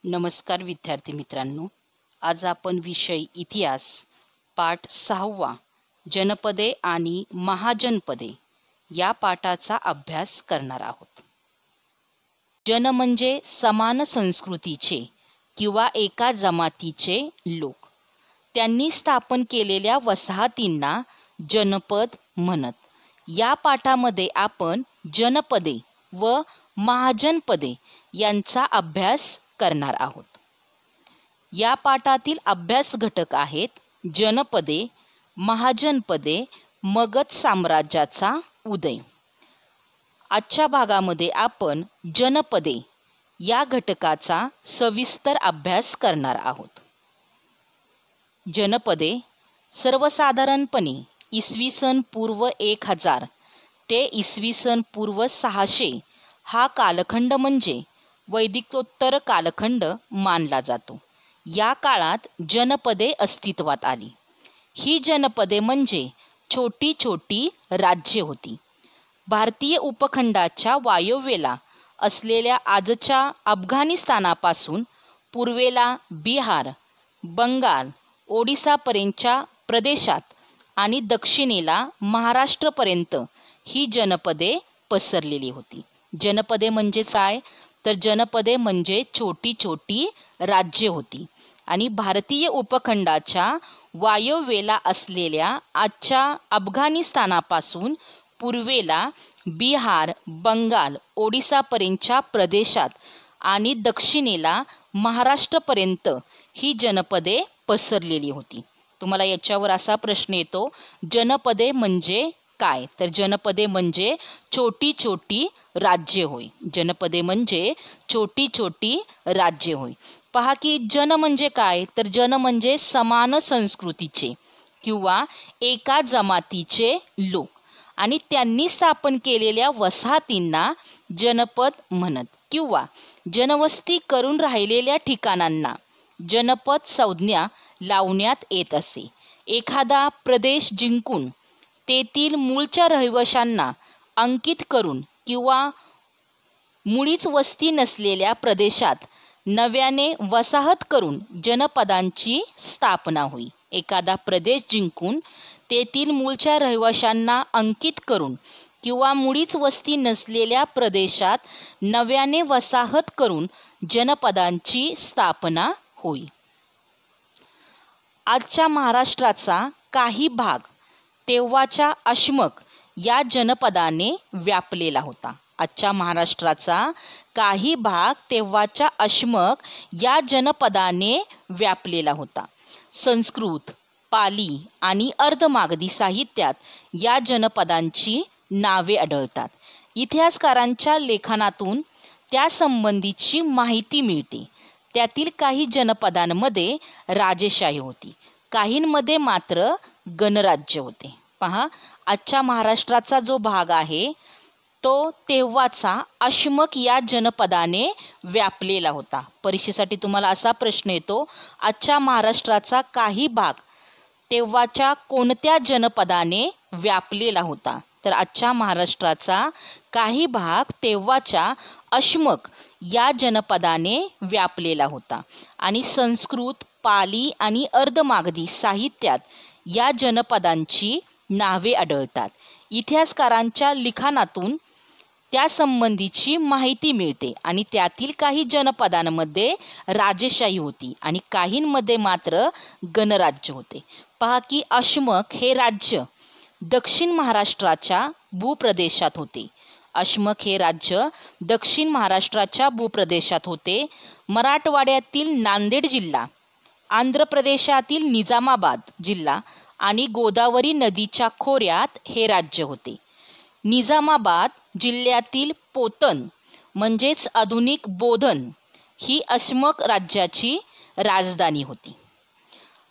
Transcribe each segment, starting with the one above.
नमस्कार विद्यार्थी मित्रांनो, आज आपण विषय इतिहास पाठ 6 जनपदे आणि महाजनपदे या पाठाचा अभ्यास करणार आहोत। जन म्हणजे समान संस्कृतीचे किंवा एका जमातीचे लोक। त्यांनी स्थापन केलेल्या वसाहतींना जनपद म्हणत। या पाठामध्ये आपण जनपदे व महाजनपदे यांचा अभ्यास करणार आहोत। या पाठातील अभ्यास घटक आहेत जनपदे, महाजनपदे, मगध साम्राज्याचा उदय। आजच्या भागामध्ये आपण जनपदे या घटकाचा सविस्तर अभ्यास करणार आहोत। जनपदे सर्वसाधारणपणे इसवी सन पूर्व 1000 ते इसवी सन पूर्व 600 हा कालखंड म्हणजे वैदिकोत्तर कालखंड मानला जातो। या काळात जनपदे अस्तित्वात आली। ही जनपदे म्हणजे छोटी छोटी राज्ये होती। भारतीय उपखंडाच्या वायव्येला असलेल्या आजच्या अफगाणिस्तानापासून पूर्वेला बिहार, बंगाल, ओडिसापर्यंतच्या प्रदेशात आणि दक्षिणेला महाराष्ट्रपर्यंत ही जनपदे पसरलेली होती। जनपदे म्हणजे काय? तर जनपदे म्हणजे छोटी छोटी राज्ये होती आणि भारतीय उपखंडाच्या वायव्येला असलेल्या आजच्या अफगाणिस्तानापासून पूर्वेला बिहार, बंगाल, ओडिसापर्यंतच्या प्रदेशात आणि दक्षिणेला महाराष्ट्रपर्यंत ही जनपदे पसरलेली होती। तुम्हाला याच्यावर असा प्रश्न येतो, जनपदे म्हणजे काय? तर जनपदे म्हणजे छोटी छोटी राज्ये होय। जनपदे म्हणजे छोटी छोटी राज्ये होय। पहा की जन म्हणजे काय? तर जन म्हणजे समान संस्कृतीचे किंवा एका जमातीचे लोक आणि त्यांनी स्थापन केलेल्या वसाहतींना जनपद म्हणत किंवा जनवस्ती करून राहिलेल्या ठिकाणांना जनपद संज्ञा लावण्यात येत असे। एखादा प्रदेश जिंकून तेथील मूळच्या रहिवाशांना अंकित करून किंवा मुळीच वस्ती नसलेल्या प्रदेशात नव्याने वसाहत करून जनपदांची स्थापना होई। एखादा प्रदेश जिंकून तेथील मूळच्या रहिवाशांना अंकित करून किंवा मुळीच वस्ती नसलेल्या प्रदेशात नव्याने वसाहत करून जनपदांची स्थापना होई। आजच्या महाराष्ट्राचा काही भाग तेव्हाच्या अशमक या जनपदाने व्यापलेला होता। आजच्या महाराष्ट्राचा काही भाग तेव्हाच्या अशमक या जनपदाने व्यापलेला होता। संस्कृत, पाली आणि अर्धमागधी साहित्यात या जनपदांची नावे आढळतात। इतिहासकारांच्या लेखनातून त्या संबंधीची माहिती मिळते। त्यातील काही जनपदांमध्ये राजेशाही होती, काहींमध्ये मात्र गणराज्य होते। पहा, आजच्या महाराष्ट्राचा जो भाग आहे तो तेव्हाचा अशमक या जनपदाने व्यापलेला होता। परीक्षेसाठी तुम्हाला असा प्रश्न येतो, आजच्या महाराष्ट्राचा काही भाग तेव्हाच्या कोणत्या जनपदाने व्यापलेला होता? तर आजच्या महाराष्ट्राचा काही भाग तेव्हाच्या अशमक या जनपदाने व्यापलेला होता आणि संस्कृत, पाली आणि अर्धमागधी साहित्यात या जनपदांची नावे आढळतात। इतिहासकारांच्या लिखाणातून त्या संबंधीची माहिती मिळते आणि त्यातील काही जनपदांमध्ये राजेशाही होती आणि काहींमध्ये मात्र गणराज्य होते। पहा की अशमक हे राज्य दक्षिण महाराष्ट्राच्या भूप्रदेशात होते। अशमक हे राज्य दक्षिण महाराष्ट्राच्या भूप्रदेशात होते। मराठवाड्यातील नांदेड जिल्हा, आंध्र प्रदेशातील निजामाबाद जिल्हा आणि गोदावरी नदीच्या खोऱ्यात हे राज्य होते। निजामाबाद जिल्ह्यातील पोतन म्हणजेच आधुनिक बोधन ही अशमक राज्याची राजधानी होती।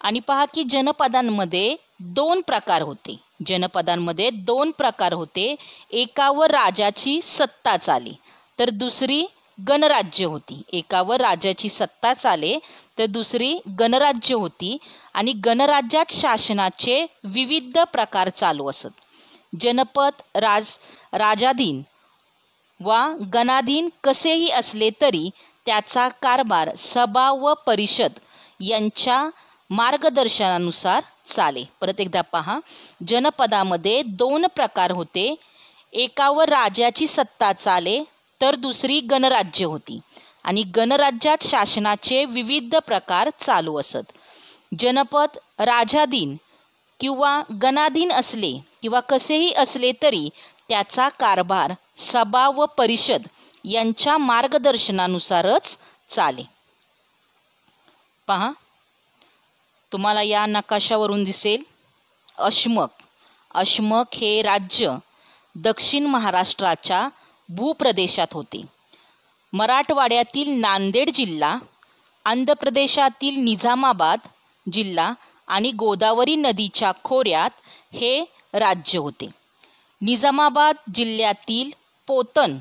आणि पहा की जनपदांमध्ये दोन प्रकार होते। जनपदांमध्ये दोन प्रकार होते। एकावर राजाची सत्ता चाले तर दुसरी गणराज्य होती। एकावर राजाची सत्ता चाले तर दुसरी गणराज्य होती आणि गणराज्यात शासनाचे विविध प्रकार चालू असत। जनपद राजाधीन वा गणाधीन कसेही असले तरी त्याचा कारभार सभा व परिषद यांच्या मार्गदर्शनानुसार चाले. परत एकदा पहा, जनपदामध्ये 2 प्रकार होते. एकावर राजाची सत्ता चाले तर दुसरी गणराज्य होती आणि गणराज्यात शासनाचे विविध प्रकार चालू असत. जनपद राजाधीन किंवा गणाधीन असले किंवा कसेही असले तरी त्याचा कारभार सभा व परिषद यांच्या मार्गदर्शनानुसारच चाले. पहा, तुम्हाला या नकाशावरून दिसेल अशमक हे राज्य दक्षिण महाराष्ट्राच्या भूप्रदेशात होते. मराठवाड्यातील नांदेड जिल्हा, आंध्र प्रदेशातील निजामाबाद जिल्हा आणि गोदावरी नदीच्या खोऱ्यात हे राज्य होते. निजामाबाद जिल्ह्यातील पोतन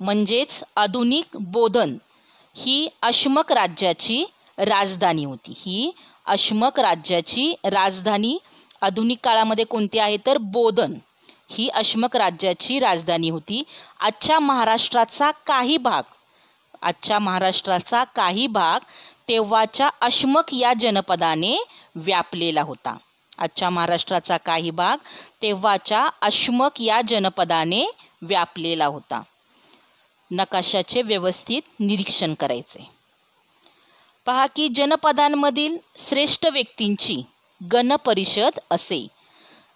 म्हणजेच आधुनिक बोधन ही अशमक राज्याची राजधानी होती. ही अशमक राज्याची राजधानी आधुनिक काळामध्ये कोणती आहे तर बोधन ही अशमक राज्याची राजधानी होती. आजच्या महाराष्ट्राचा काही भाग तेव्हाच्या अशमक या जनपदाने व्यापलेला होता. आजच्या महाराष्ट्राचा काही भाग तेव्हाच्या अशमक या जनपदाने व्यापलेला होता. नकाशाचे व्यवस्थित निरीक्षण करायचे. पहा की जनपदांमधील श्रेष्ठ व्यक्तींची गणपरिषद असे.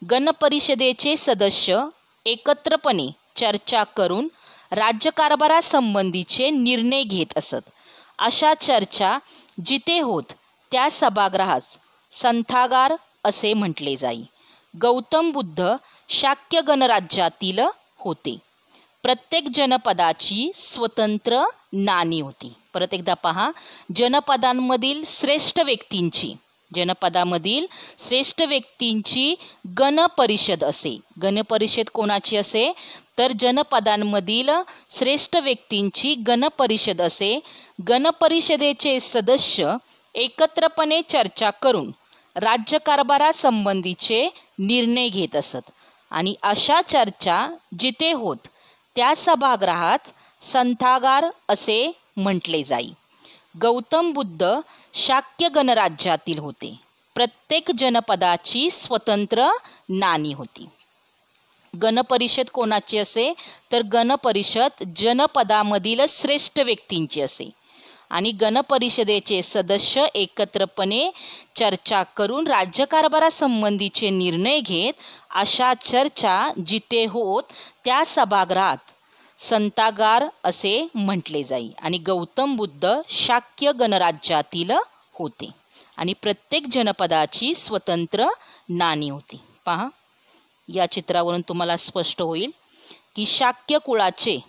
गणपरिषदेचे सदस्य एकत्रपणे चर्चा करून राज्यकारभारासंबंधीचे निर्णय घेत असत. अशा चर्चा जिथे होत त्या सभागृहास संथागार असे म्हटले जाई. गौतम बुद्ध शाक्य गणराज्यातील होते. प्रत्येक जनपदाची स्वतंत्र नाणी होती. परत एकदा पहा, जनपदांमधील श्रेष्ठ व्यक्तींची गणपरिषद असे. गणपरिषद कोणाची असे तर जनपदांमधील श्रेष्ठ व्यक्तींची गणपरिषद असे. गणपरिषदेचे सदस्य एकत्रपणे चर्चा करून राज्यकारभारासंबंधीचे निर्णय घेत असत आणि अशा चर्चा जिथे होत त्या सभागृहात संथागार असे म्हटले जाई. गौतम बुद्ध शाक्य गणराज्यातील होते. प्रत्येक जनपदाची स्वतंत्र नाणी होती. गणपरिषद कोणाची असे तर गणपरिषद जनपदामधील श्रेष्ठ व्यक्तींची असे आणि गणपरिषदेचे सदस्य एकत्रपणे चर्चा करून राज्यकारभारासंबंधीचे निर्णय घेत अशा चर्चा जिथे होत त्या सभागृहात संथागार असे म्हटले जाई. आणि गौतम बुद्ध शाक्य गणराज्यातील होते आणि प्रत्येक जनपदाची स्वतंत्र नाणी होती. पहा, या चित्रावरून तुम्हाला स्पष्ट होईल की शाक्य कुळाचे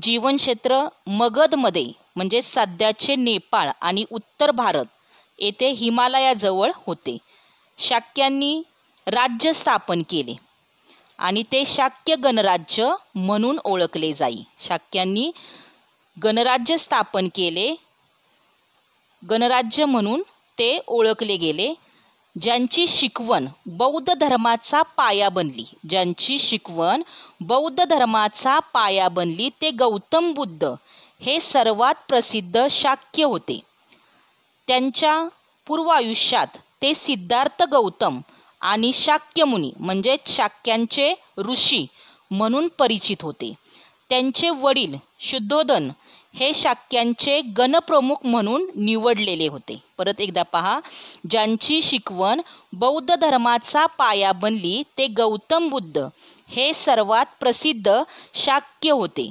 जीवनक्षेत्र मगधमध्ये म्हणजे सध्याचे नेपाळ आणि उत्तर भारत येथे हिमालयाजवळ होते. शाक्यांनी राज्य स्थापन केले आणि ते शाक्य गणराज्य म्हणून ओळखले जाई. शाक्यांनी गणराज्य स्थापन केले, गणराज्य म्हणून ते ओळखले गेले. ज्यांची शिकवण बौद्ध धर्माचा पाया बनली ते गौतम बुद्ध हे सर्वात प्रसिद्ध शाक्य होते. त्यांच्या पूर्वायुष्यात ते सिद्धार्थ गौतम आणि शाक्यमुनी म्हणजे शाक्यांचे ऋषी म्हणून परिचित होते. त्यांचे वडील शुद्धोधन हे शाक्यांचे गणप्रमुख म्हणून निवडलेले होते. परत एकदा पहा, ज्यांची शिकवण बौद्ध धर्माचा पाया बनली ते गौतम बुद्ध हे सर्वात प्रसिद्ध शाक्य होते.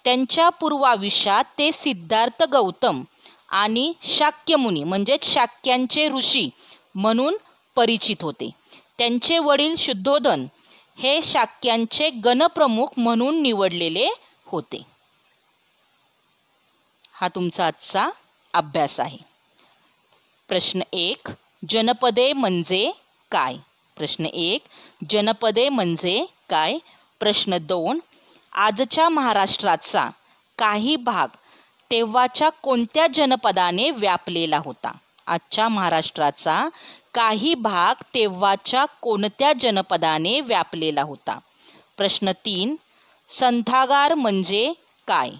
त्यांच्या पूर्वायुष्यात ते सिद्धार्थ गौतम आणि शाक्यमुनी म्हणजे शाक्यांचे ऋषी म्हणून परिचित होते. त्यांचे वडील शुद्धोधन हे शाक्यांचे गणप्रमुख म्हणून निवडलेले होते. हा तुमचा आजचा अभ्यास आहे. प्रश्न 1, जनपदे म्हणजे काय? प्रश्न 1, जनपदे म्हणजे काय? प्रश्न 2, आजच्या महाराष्ट्राचा काही भाग तेव्हाच्या कोणत्या जनपदाने व्यापलेला होता? आजच्या महाराष्ट्राचा काही भाग तेव्हाच्या कोणत्या जनपदाने व्यापलेला होता? प्रश्न 3, संथागार म्हणजे काय?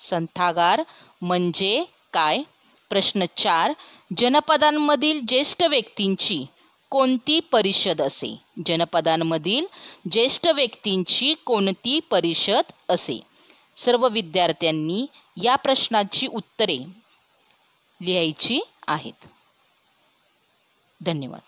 संथागार म्हणजे काय? प्रश्न 4, जनपदांमधील ज्येष्ठ व्यक्तींची कोणती परिषद असे? जनपदांमधील ज्येष्ठ व्यक्तींची कोणती परिषद असे? सर्व विद्यार्थ्यांनी या प्रश्नाची उत्तरे लिहायची आहेत. धन्यवाद.